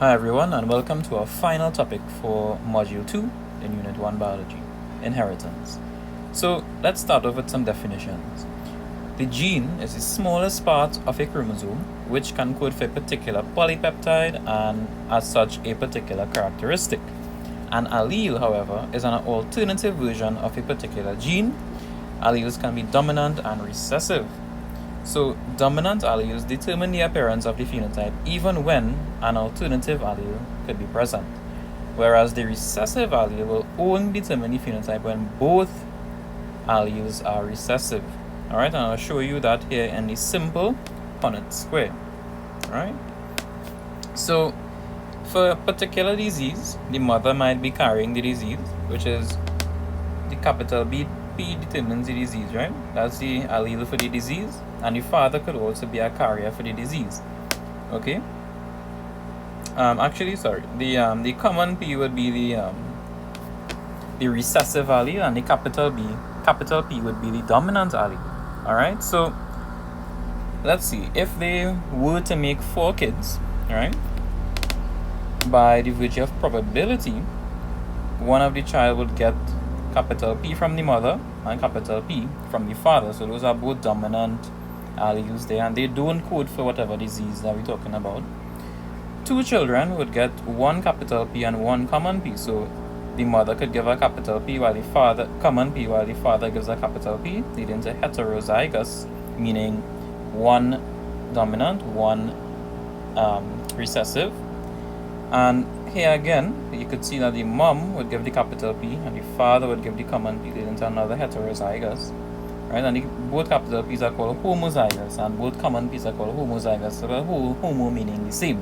Hi everyone, and welcome to our final topic for Module 2 in Unit 1 Biology, Inheritance. So let's start off with some definitions. The gene is the smallest part of a chromosome which can code for a particular polypeptide and as such a particular characteristic. An allele, however, is an alternative version of a particular gene. Alleles can be dominant and recessive. So dominant alleles determine the appearance of the phenotype even when an alternative allele could be present, whereas the recessive allele will only determine the phenotype when both alleles are recessive. Alright, and I'll show you that here in the simple Punnett square. Alright, so for a particular disease, the mother might be carrying the disease, which is the capital B. P determines the disease, right? That's the allele for the disease, and the father could also be a carrier for the disease. Okay. The common P would be the recessive allele, and the capital P would be the dominant allele. All right. So let's see, if they were to make 4 kids, right? By the virtue of probability, one of the child would get capital P from the mother and capital P from the father. So those are both dominant alleles there, and they don't code for whatever disease that we're talking about. 2 children would get 1 capital P and 1 common P. So the mother could give a capital P while the father common P while the father gives a capital P, leading to heterozygous, meaning 1 dominant, 1 recessive. And here again, you could see that the mom would give the capital P and the father would give the common P, leading to another heterozygous, right? And both capital P's are called homozygous, and both common P's are called homozygous. So homo meaning the same,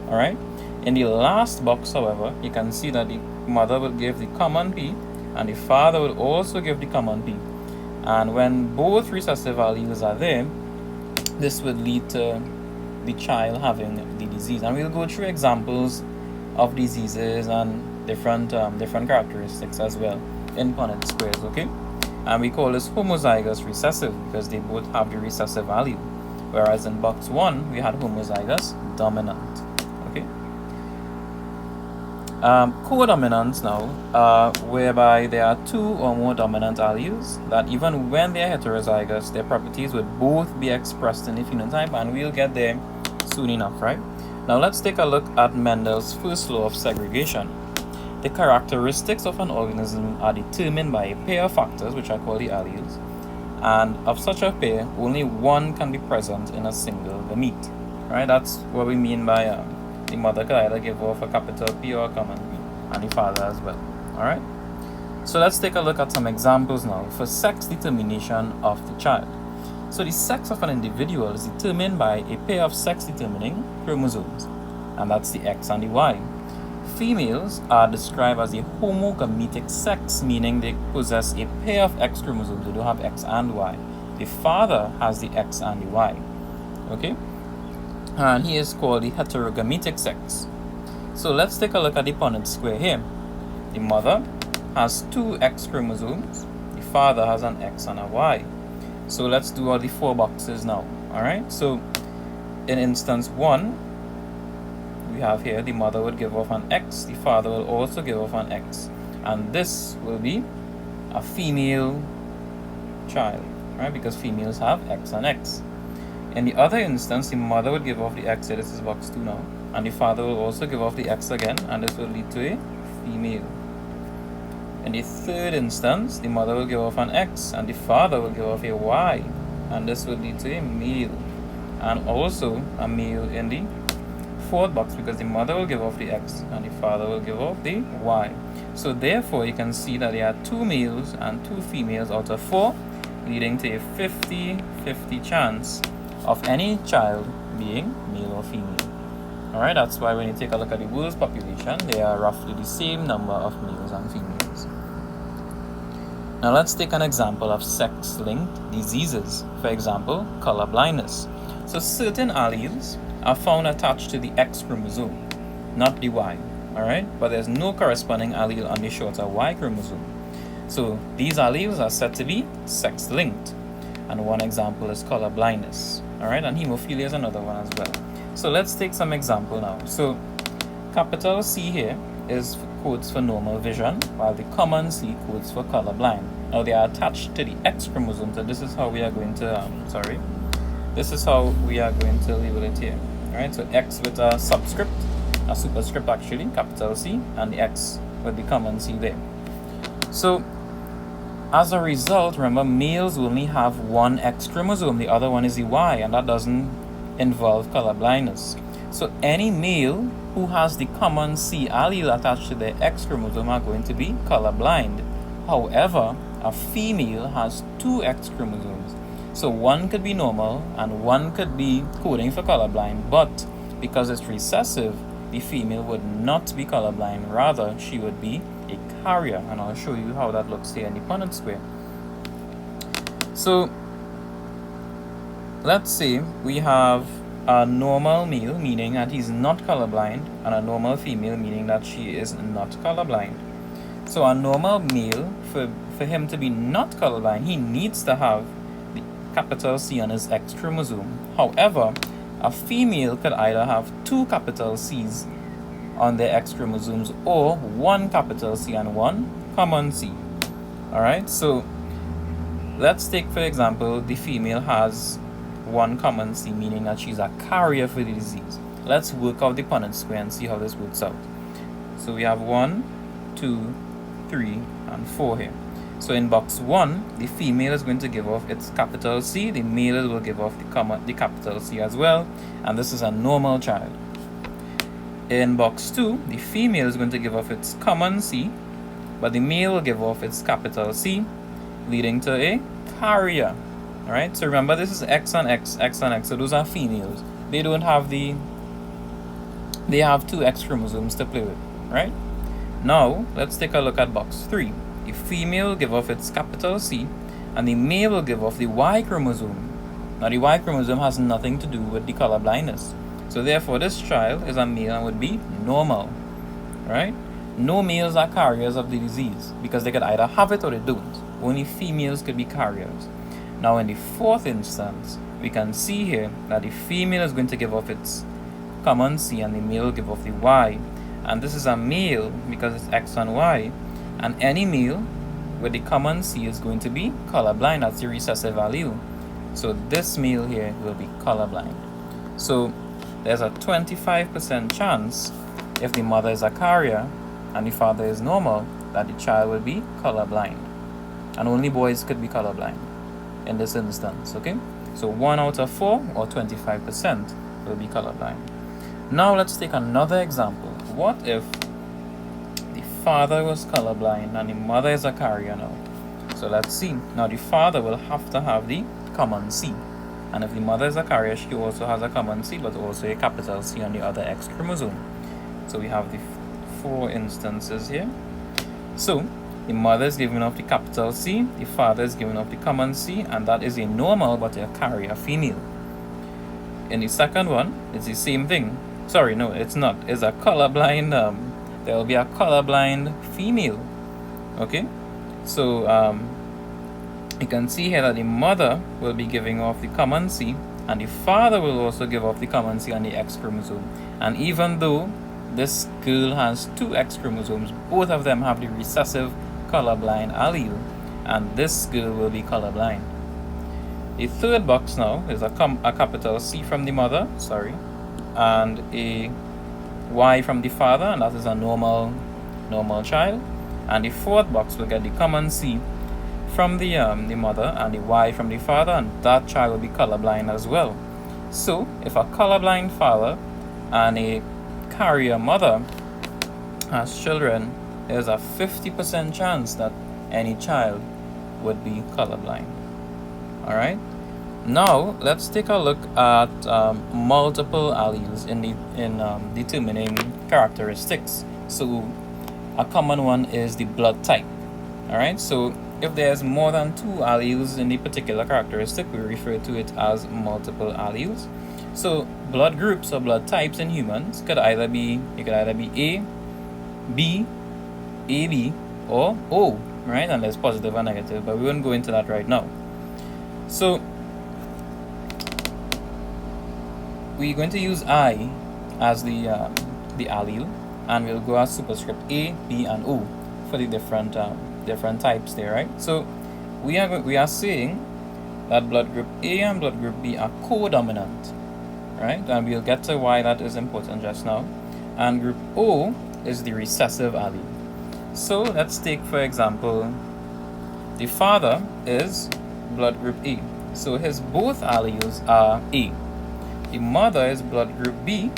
all right? In the last box, however, you can see that the mother would give the common P and the father would also give the common P. And when both recessive alleles are there, this would lead to the child having the disease. And we'll go through examples of diseases and different characteristics as well in Punnett squares, okay? And we call this homozygous recessive because they both have the recessive allele, whereas in box 1 we had homozygous dominant, okay? Codominants now, whereby there are 2 or more dominant alleles that even when they are heterozygous, their properties would both be expressed in the phenotype, and we'll get there soon enough, right? Now let's take a look at Mendel's first law of segregation. The characteristics of an organism are determined by a pair of factors, which are called the alleles, and of such a pair, only one can be present in a single gamete, right? That's what we mean by the mother could either give off a capital P or a common P, and the father as well, all right? So let's take a look at some examples now for sex determination of the child. So the sex of an individual is determined by a pair of sex-determining chromosomes, and that's the X and the Y. Females are described as a homogametic sex, meaning they possess a pair of X chromosomes. They don't have X and Y. The father has the X and the Y, okay? And he is called the heterogametic sex. So let's take a look at the Punnett square here. The mother has 2 X chromosomes. The father has an X and a Y. So let's do all the 4 boxes now, all right? So in instance 1, we have here the mother would give off an X, the father will also give off an X, and this will be a female child, right? Because females have X and X. In the other instance, the mother would give off the X, so this is box 2 now, and the father will also give off the X again, and this will lead to a female. In the third instance, the mother will give off an X and the father will give off a Y, and this will lead to a male, and also a male in the 4th box because the mother will give off the X and the father will give off the Y. So therefore you can see that there are 2 males and 2 females out of 4, leading to a 50-50 chance of any child being male or female. Alright, that's why when you take a look at the world's population, there are roughly the same number of males and females. Now let's take an example of sex-linked diseases. For example, color blindness. So certain alleles are found attached to the X chromosome, not the Y. Alright, but there's no corresponding allele on the shorter Y chromosome. So these alleles are said to be sex-linked. And one example is color blindness. Alright, and hemophilia is another one as well. So let's take some example now. So capital C here codes for normal vision, while the common C codes for colorblind. Now they are attached to the X chromosome, so this is how we are going to this is how we are going to label it here. Alright, so X with a subscript, a superscript actually, capital C, and the X with the common C there. So as a result, remember, males only have one X chromosome, the other one is the Y, and that doesn't involve color blindness. So any male who has the common C allele attached to their X chromosome are going to be colorblind. However, a female has two X chromosomes. So one could be normal and one could be coding for colorblind, but because it's recessive, the female would not be colorblind, rather she would be a carrier, and I'll show you how that looks here in the Punnett square. So let's say we have a normal male, meaning that he's not colorblind, and a normal female, meaning that she is not colorblind. So a normal male, for him to be not colorblind, he needs to have the capital C on his X chromosome. However, a female could either have two capital C's on their X chromosomes, or one capital C and one common C. Alright, so let's take, for example, the female has one common C, meaning that she's a carrier for the disease. Let's work out the Punnett square and see how this works out. So we have 1, 2, 3, and 4 here. So in box 1, the female is going to give off its capital C, the male will give off the capital C as well, and this is a normal child. In box 2, the female is going to give off its common C, but the male will give off its capital C, leading to a carrier. Alright, so remember, this is X and X, X and X, so those are females. They don't have they have two X chromosomes to play with, right? Now, let's take a look at box 3. The female will give off its capital C, and the male will give off the Y chromosome. Now, the Y chromosome has nothing to do with the color blindness. So therefore, this child is a male and would be normal, right? No males are carriers of the disease, because they could either have it or they don't. Only females could be carriers. Now in the fourth instance, we can see here that the female is going to give off its common C and the male will give off the Y. And this is a male because it's X and Y. And any male with the common C is going to be colorblind. That's the recessive allele. So this male here will be colorblind. So there's a 25% chance, if the mother is a carrier and the father is normal, that the child will be colorblind. And only boys could be colorblind in this instance, okay? So 1 out of 4, or 25%, will be colorblind. Now let's take another example. What if the father was colorblind and the mother is a carrier now? So let's see. Now the father will have to have the common C. And if the mother is a carrier, she also has a common C, but also a capital C on the other X chromosome. So we have the 4 instances here. So the mother is giving off the capital C, the father is giving off the common C, and that is a normal but a carrier female. In the second one, it's the same thing. Sorry, no, it's not. It's a colorblind, there will be a colorblind female. Okay? So, you can see here that the mother will be giving off the common C, and the father will also give off the common C on the X chromosome. And even though this girl has 2 X chromosomes, both of them have the recessive colorblind allele, and this girl will be colorblind. The third box now is a capital C from the mother, and a Y from the father, and that is a normal child. And the fourth box will get the common C from the mother and the Y from the father, and that child will be colorblind as well. So if a colorblind father and a carrier mother has children, there's a 50% chance that any child would be colorblind. Alright, now let's take a look at multiple alleles in determining characteristics. So a common one is the blood type. Alright, so if there's more than 2 alleles in the particular characteristic, we refer to it as multiple alleles. So blood groups or blood types in humans could either be A, B, AB, or O, right? And there's positive and negative, but we won't go into that right now. So we're going to use I as the the allele, and we'll go as superscript A, B, and O for the different types there, right? So we are saying that blood group A and blood group B are co-dominant, right? And we'll get to why that is important just now. And group O is the recessive allele. So let's take, for example, the father is blood group A. So his both alleles are A. The mother is blood group B.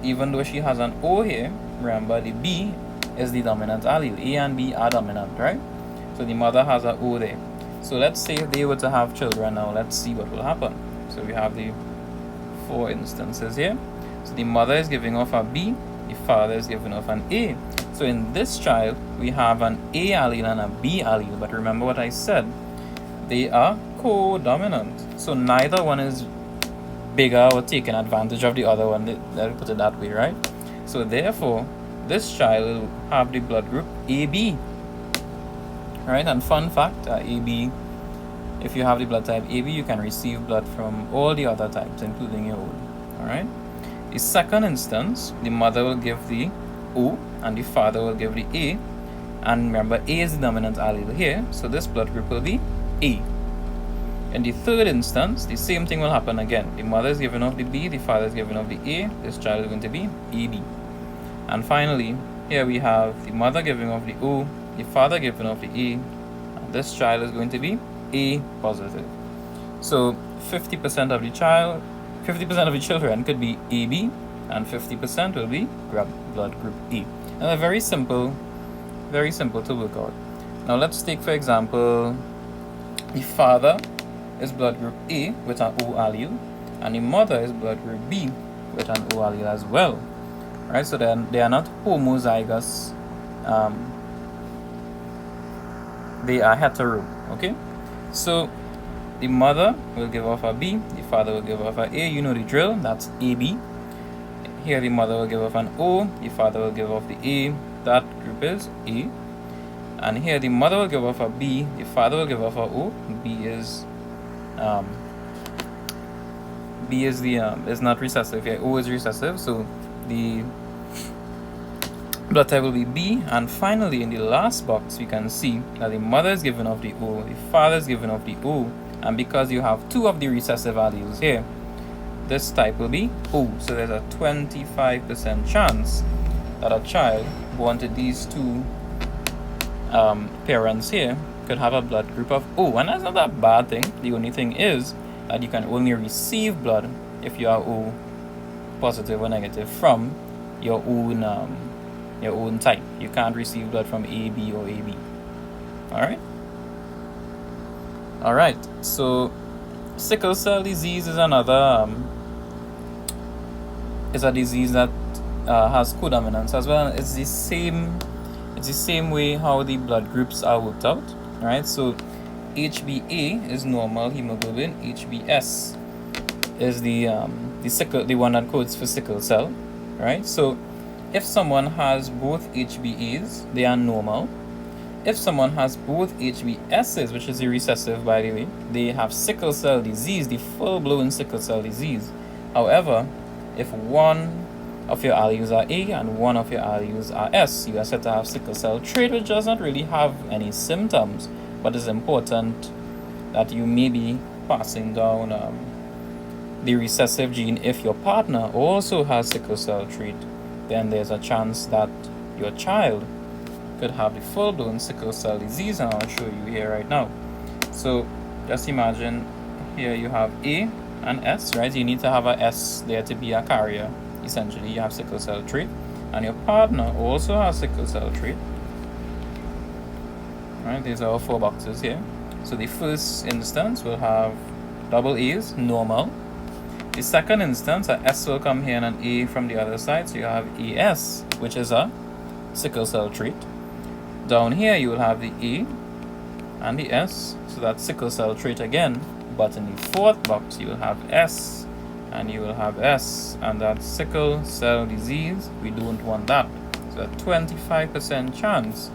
Even though she has an O here, remember the B is the dominant allele. A and B are dominant, right? So the mother has an O there. So let's say if they were to have children now, let's see what will happen. So we have the 4 instances here. So the mother is giving off a B, the father is giving off an A. So in this child, we have an A allele and a B allele. But remember what I said, they are co-dominant. So neither one is bigger or taking advantage of the other one. Let's put it that way, right? So therefore, this child will have the blood group AB. Right? And fun fact, AB, if you have the blood type AB, you can receive blood from all the other types, including your own. Alright? The second instance, the mother will give the O and the father will give the A. And remember, A is the dominant allele here, so this blood group will be A. In the third instance, the same thing will happen again. The mother is giving off the B, the father is giving off the A. This child is going to be AB. And finally, here we have the mother giving off the O, the father giving off the A, and this child is going to be A positive. So 50% of the children could be AB, and 50% will be blood group A. And they're very simple to work out. Now let's take, for example, the father is blood group A with an O allele, and the mother is blood group B with an O allele as well. Right? So then they are not homozygous. They are hetero. Okay? So the mother will give off a B, the father will give off a A. You know the drill. That's AB. Here the mother will give off an O, the father will give off the A. That group is A. And here the mother will give off a B, the father will give off a O. B is is not recessive here. O is recessive, so the blood type will be B. And finally, in the last box, we can see that the mother is giving off the O, the father is giving off the O, and because you have 2 of the recessive alleles here, this type will be O. So there's a 25% chance that a child born to these 2 parents here could have a blood group of O. And that's not a bad thing. The only thing is that you can only receive blood if you are O positive or negative from your own type. You can't receive blood from AB or AB. Alright, so sickle cell disease is another is a disease that has codominance as well. It's the same way how the blood groups are worked out. Right? So HbA is normal hemoglobin, HbS is the one that codes for sickle cell. Right? So if someone has both HbAs, they are normal. If someone has both HbS's, which is the recessive, by the way, they have sickle cell disease, the full-blown sickle cell disease. However, if one of your alleles are A and one of your alleles are S, you are said to have sickle cell trait, which does not really have any symptoms, but it's important that you may be passing down the recessive gene. If your partner also has sickle cell trait, then there's a chance that your child could have the full-blown sickle cell disease, and I'll show you here right now. So just imagine here you have A and S, right? You need to have a S there to be a carrier. Essentially, you have sickle cell trait, and your partner also has sickle cell trait. Right? These are our 4 boxes here. So the first instance will have double A's, normal. The second instance, a S will come here and an A from the other side, so you have AS, which is a sickle cell trait. Down here you will have the A and the S, so that's sickle cell trait again. But in the 4th box you will have S and you will have S, and that's sickle cell disease. We don't want that. So a 25% chance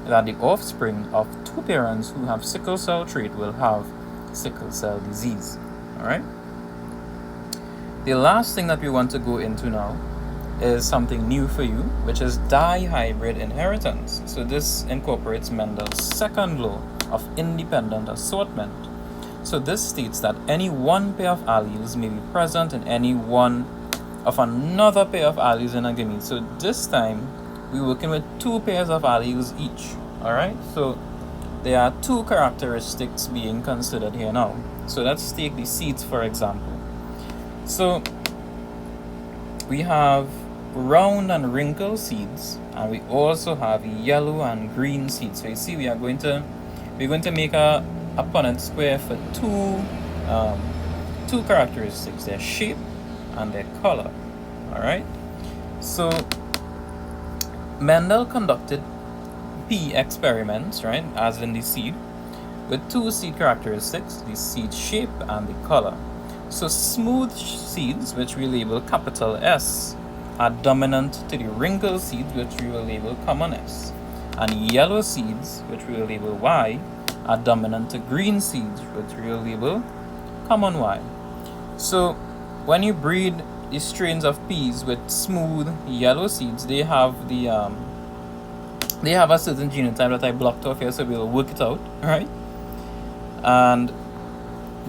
that the offspring of 2 parents who have sickle cell trait will have sickle cell disease. Alright? The last thing that we want to go into now is something new for you, which is dihybrid inheritance. So this incorporates Mendel's second law of independent assortment. So this states that any one pair of alleles may be present in any one of another pair of alleles in a gamete. So this time we're working with two pairs of alleles each. Alright, so there are two characteristics being considered here now. So let's take the seeds for example. So we have round and wrinkled seeds, and we also have yellow and green seeds. So you see we're going to make a Punnett square for two characteristics, their shape and their color. Alright, so Mendel conducted P experiments, right, as in the seed, with two seed characteristics, the seed shape and the color. So smooth seeds, which we label capital S, are dominant to the wrinkled seeds, which we will label common S. And yellow seeds, which we will label Y, are dominant to green seeds, which we will label common Y. So when you breed the strains of peas with smooth yellow seeds, they have a certain genotype that I blocked off here, so we'll work it out, right? And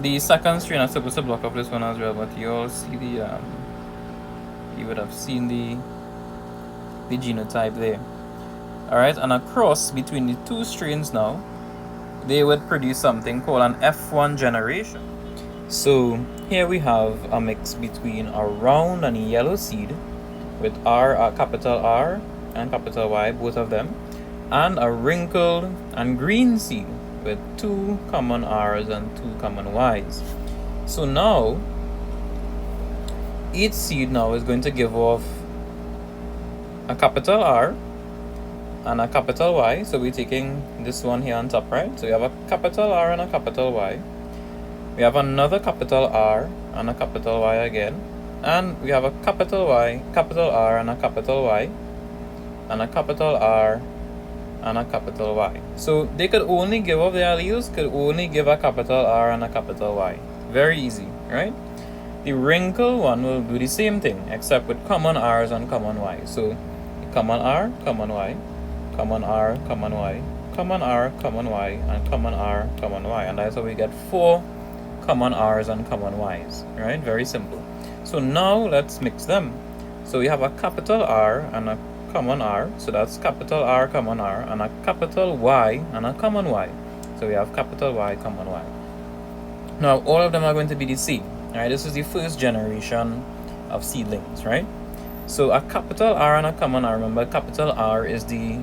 the second strain I'm supposed to block off this one as well, but you all see you would have seen the genotype there. Alright, and a cross between the two strains now, they would produce something called an F1 generation. So here we have a mix between a round and yellow seed with capital R and capital Y, both of them, and a wrinkled and green seed with two common R's and two common Y's. So now each seed now is going to give off a capital R and a capital Y. So we're taking this one here on top, right? So we have a capital R and a capital Y. We have another capital R and a capital Y again. And we have a capital Y, capital R and a capital Y, and a capital R and a capital Y. So they could only give off, the alleles could only give a capital R and a capital Y. Very easy, right? The wrinkled one will do the same thing, except with common R's and common Y. So common R, common Y, common R, common Y, common R, common Y, and common R, common Y. And that's how we get 4 common R's and common Y's, right? Very simple. So now let's mix them. So we have a capital R and a common R. So that's capital R, common R, and a capital Y and a common Y. So we have capital Y, common Y. Now all of them are going to be the same. Alright, this is the first generation of seedlings, right? So a capital R and a common R. Remember, capital R is the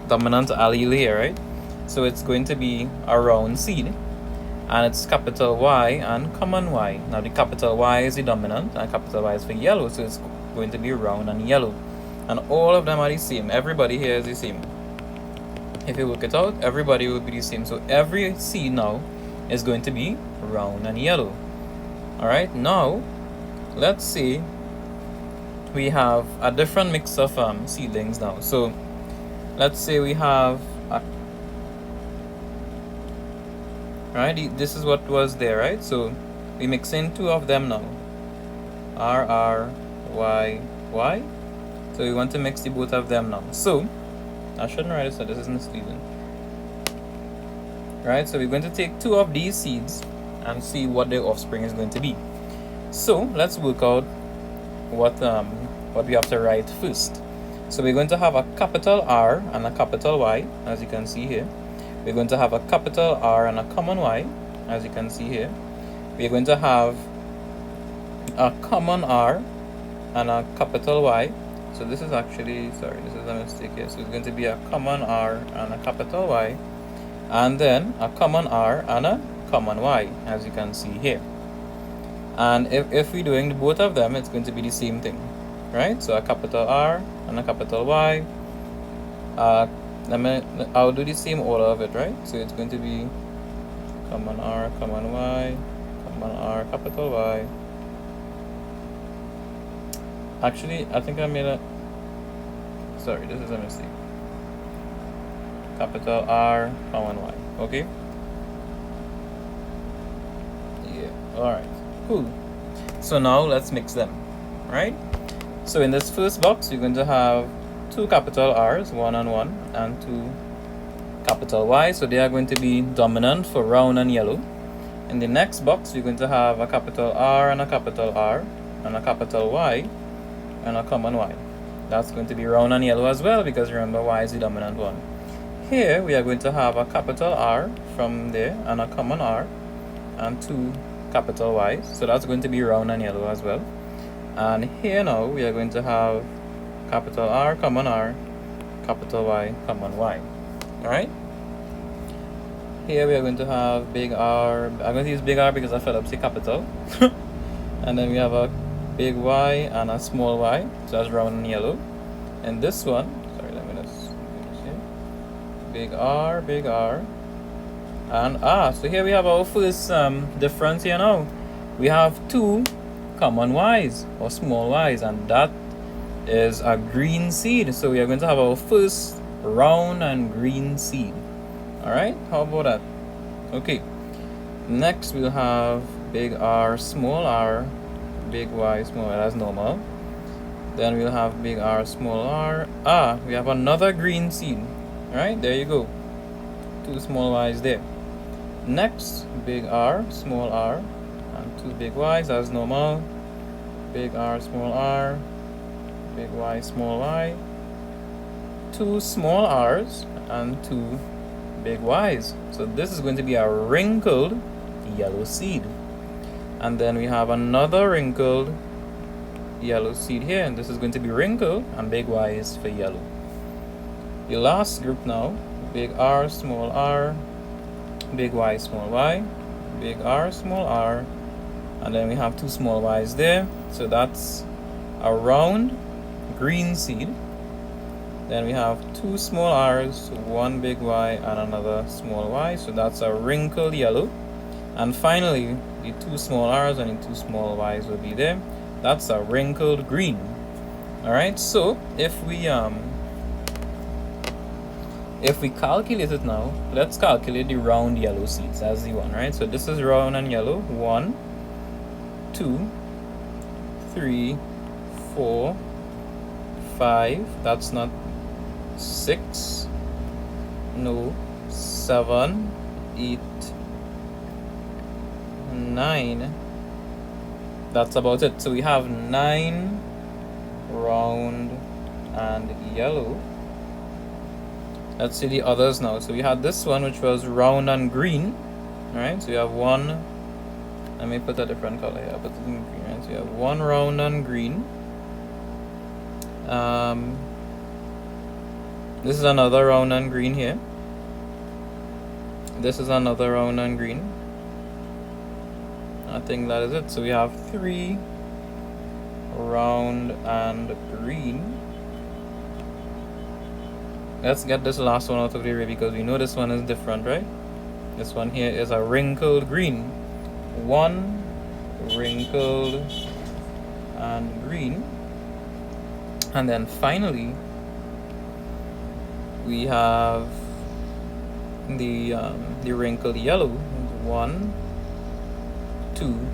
dominant allele here, right? So it's going to be a round seed, and it's capital Y and common Y. Now the capital Y is the dominant, and capital Y is for yellow, so it's going to be round and yellow. And all of them are the same. Everybody here is the same. If you work it out, everybody will be the same. So every seed now is going to be round and yellow. Alright, now let's say we have a different mix of seedlings now. So let's say we have this is what was there, right? So we mix in 2 of them now, R, Y, Y. So we want to mix the both of them now. So I shouldn't write it, so this is misleading. Right, so we're going to take 2 of these seeds and see what their offspring is going to be. So let's work out what we have to write first. So we're going to have a capital R and a capital Y, as you can see here. We're going to have a capital R and a common Y, as you can see here. We're going to have a common R and a capital Y. So this is actually, sorry, this is a mistake here. So it's going to be a common R and a capital Y, and then a common R and a common Y, as you can see here. And if we're doing both of them, it's going to be the same thing, right? So a capital R and a capital Y. I'll do the same order of it, right? So it's going to be common R, common Y, common R, capital Y. Actually, I think I made a, sorry, this is a mistake. Capital R, common Y, okay? Alright, cool. So now let's mix them, right? So in this first box, you're going to have 2 capital R's, 1 and 1, and 2 capital Y. So they are going to be dominant for round and yellow. In the next box, you're going to have a capital R and a capital R, and a capital Y, and a common Y. That's going to be round and yellow as well, because remember, Y is the dominant one. Here, we are going to have a capital R from there, and a common R, and 2 capital Y's. So that's going to be round and yellow as well. And here now, we are going to have capital R, common R, capital Y, common Y. Alright? Here we are going to have big R. I'm going to use big R because I felt up to capital. And then we have a big Y and a small y. So that's round and yellow. And this one, sorry, let me just do this here. Big R. And so here we have our first difference here now. We have 2 common Y's or small Y's, and that is a green seed. So we are going to have our first round and green seed. Alright, how about that? Okay, next we'll have big R, big Y, small y, that's normal. Then we'll have big R, small r. We have another green seed. Alright, there you go. 2 small Y's there. Next, big R, small r, and 2 big Y's, that's normal. Big R, big Y, small y. 2 small r's and 2 big Y's. So this is going to be a wrinkled yellow seed. And then we have another wrinkled yellow seed here, and this is going to be wrinkled and big Y is for yellow. The last group now, big R, big Y, small y, big R, small r, and then we have 2 small Y's there. So that's a round green seed. Then we have 2 small r's, 1 big Y, and another small y. So that's a wrinkled yellow. And finally, the 2 small r's and the 2 small y's will be there. That's a wrinkled green. Alright, so if we calculate it now, let's calculate the round yellow seeds as the one, right? So this is round and yellow. 1, 2, 3, 4, 5. That's not 6, no, 7, 8, 9. That's about it. So we have 9 round and yellow. Let's see the others now. So we had this one, which was round and green. Alright, so we have 1. Let me put a different color here. I'll put it in green. Right? So we have 1 round and green. This is another round and green here. This is another round and green. I think that is it. So we have 3 round and green. Let's get this last one out of the way because we know this one is different, right? This one here is a wrinkled green. 1 wrinkled and green. And then finally, we have the wrinkled yellow. 1, 2,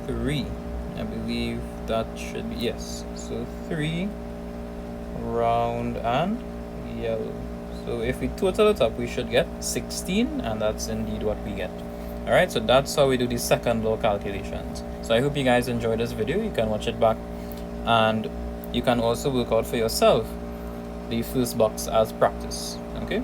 3. I believe that should be, yes. So 3 round and yellow. So if we total it up, we should get 16, and that's indeed what we get. Alright, so that's how we do the second law calculations. So I hope you guys enjoyed this video. You can watch it back, and you can also work out for yourself the first box as practice. Okay.